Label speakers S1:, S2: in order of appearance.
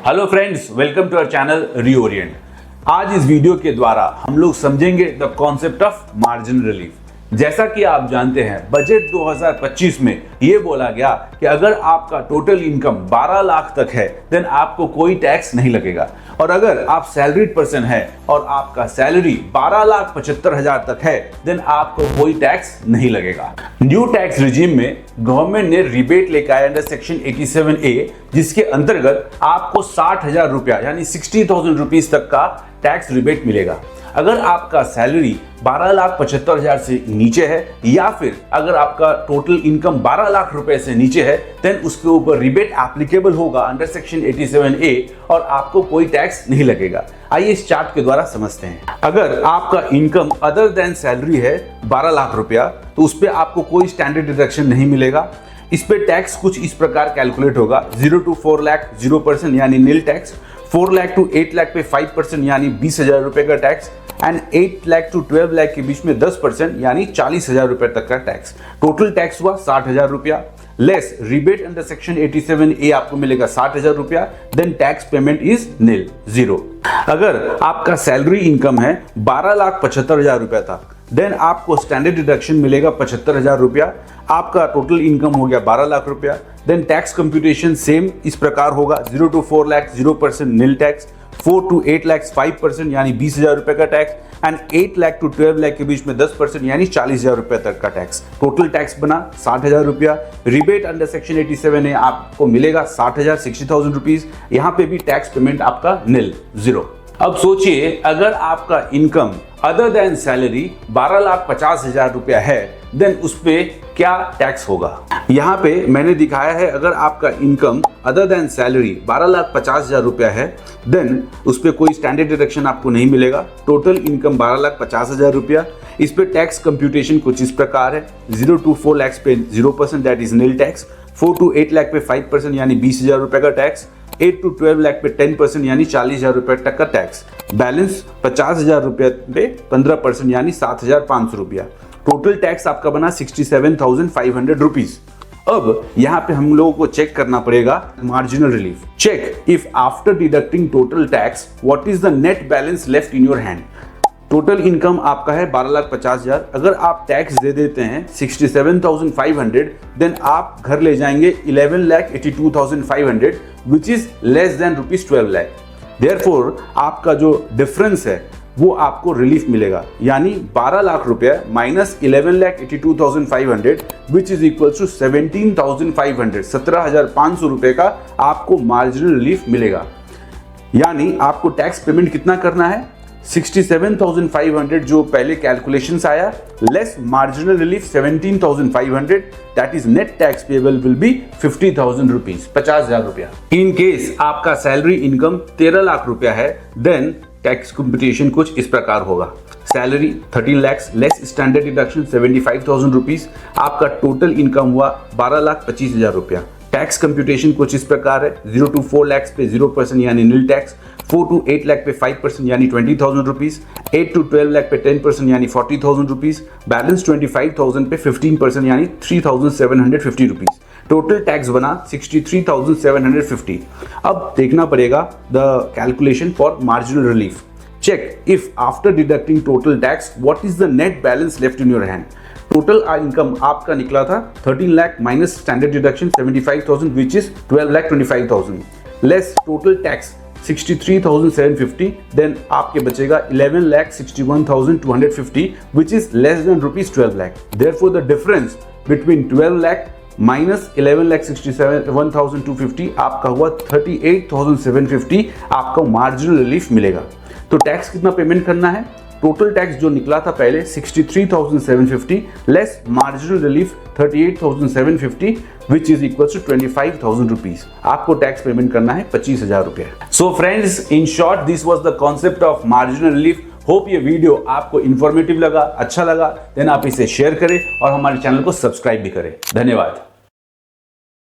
S1: Hello friends, welcome to our channel reorient. आज इस वीडियो के द्वारा हम लोग समझेंगे the concept of margin relief. जैसा कि आप जानते हैं, बजट 2025 में ये बोला गया कि अगर आपका टोटल इनकम 12 लाख तक है देन आपको कोई टैक्स नहीं लगेगा, और अगर आप सैलरीड पर्सन है और आपका सैलरी 12,75,000 तक है देन आपको कोई टैक्स नहीं लगेगा। न्यू टैक्स रिजीम में गवर्नमेंट ने रिबेट लेकर आया अंडर सेक्शन 87A, जिसके अंतर्गत आपको 60,000 रुपया यानी 60,000 रुपीज तक का टैक्स रिबेट मिलेगा। अगर आपका सैलरी 12,75,000 से नीचे है या फिर अगर आपका टोटल इनकम 12 लाख रुपए से नीचे है देन उसके ऊपर रिबेट एप्लीकेबल होगा अंडर सेक्शन 87A और आपको कोई टैक्स नहीं लगेगा। आइए इस चार्ट के द्वारा समझते हैं। अगर आपका इनकम अदर देन सैलरी है 12 लाख रुपया तो उस पर आपको कोई स्टैंडर्ड डिडक्शन नहीं मिलेगा। इस पे टैक्स कुछ इस प्रकार कैलकुलेट होगा, 0 to 4 लाख 0% यानी nil tax, 4 lakh to 8 lakh पे 5% यानी 20,000 रुपए का tax, and 8 lakh to 12 lakh के बीच में 10% यानी 40,000 रुपए तक का टैक्स। टोटल टैक्स हुआ 60,000 रुपया less rebate under section 87A आपको मिलेगा 60,000 रुपया, देन टैक्स पेमेंट इज नील, 0। अगर आपका सैलरी इनकम है 12,75,000 रुपया तक देन आपको स्टैंडर्ड डिडक्शन मिलेगा 75,000 रुपया। आपका टोटल इनकम हो गया 12 लाख रुपया, देन टैक्स कंप्यूटेशन सेम इस प्रकार होगा, 0 to 4 lakh 0% nil tax, 4 to 8 lakh 5% यानी 20,000 रुपए का tax, and 8 lakh to 12 lakh के बीच में 10% यानी 40,000 रुपए तक का टैक्स। टोटल टैक्स बना 60,000 रुपया। रिबेट अंडर सेक्शन 87A आपको मिलेगा 60,000 60,000 रुपीज। यहाँ पे भी टैक्स पेमेंट आपका नील, 0। अब सोचिए अगर आपका इनकम अदर देन सैलरी 12,50,000 रुपया है देन उस पे क्या टैक्स होगा। यहाँ पे मैंने दिखाया है अगर आपका इनकम अदर देन सैलरी 12,50,000 रुपया है देन उस पे कोई स्टैंडर्ड डिडक्शन आपको नहीं मिलेगा। टोटल इनकम 12,50,000 रुपया। इस पे टैक्स कंप्यूटेशन कुछ इस प्रकार है, 0 to 4 लाख पे 0% that is nil tax, 4 to 8 lakh पे 5% यानी 20,000 रुपए का टैक्स, 8 to 12 लाख पे 10% यानी 40,000 रुपए तक का टैक्स। बैलेंस 50,000 रुपए पे 15% यानी 7,500 रुपया। टोटल टैक्स आपका बना 67,500 रुपीज। अब यहाँ पे हम लोगों को चेक करना पड़ेगा marginal relief. Check if after deducting total tax what is the net balance left in your hand. Total income आपका है 12,50,000, अगर आप टैक्स दे देते हैं 67,500 देन आप घर ले जाएंगे 11,82,500 which is less than ₹12 lakh. Therefore आपका जो डिफरेंस है वो आपको रिलीफ मिलेगा, यानी 12 लाख रुपया minus 11,82,500 which is equal to 17,500 17,500 रुपए का आपको मार्जिनल रिलीफ मिलेगा। यानी आपको टैक्स पेमेंट कितना करना है, 67,500 जो पहले कैलकुलेशंस आया less marginal relief 17,500 that is net tax payable will be 50,000 rupees, 50,000 रुपया। इन केस आपका सैलरी इनकम 13 लाख रुपया है देन टैक्स कंप्यूटेशन कुछ इस प्रकार होगा, salary 13 lakh less standard deduction 75,000 rupees. आपका टोटल इनकम हुआ 12,25,000 रुपया। टैक्स कंप्यूटेशन कुछ इस प्रकार है, 0 to 4 लाख पे 0% यानी नील टैक्स, 4 to 8 लाख पे 5% यानी 20,000 रुपीज, 8 to 12 लाख पे 10% यानी 40,000 रुपीज, बैलेंस 25,000 पे 15% यानी 3,750 रुपीज। टोटल टैक्स बना 63,750। अब देखना पड़ेगा the calculation for marginal relief. Check if after deducting total tax what is the net balance left in your hand. Total income आपका निकला था 13 lakh minus standard deduction 75,000 which is 12,25,000 less total tax 63,750 then आपके बचेगा 11,61,250 which is less than ₹12 lakh. Therefore the difference between 12 lakh minus 11,61,250 आपका हुआ 38,750 आपका marginal relief मिलेगा। तो टैक्स कितना पेमेंट करना है, टोटल टैक्स जो निकला था पहले 63,750 less marginal relief 38,750 which is equal to 25,000 rupees. आपको टैक्स पेमेंट करना है 25,000 रुपया। So friends, in short this was the concept of marginal relief. Hope ये वीडियो आपको इंफॉर्मेटिव लगा, अच्छा लगा, देन आप इसे शेयर करें और हमारे चैनल को सब्सक्राइब भी करें। धन्यवाद।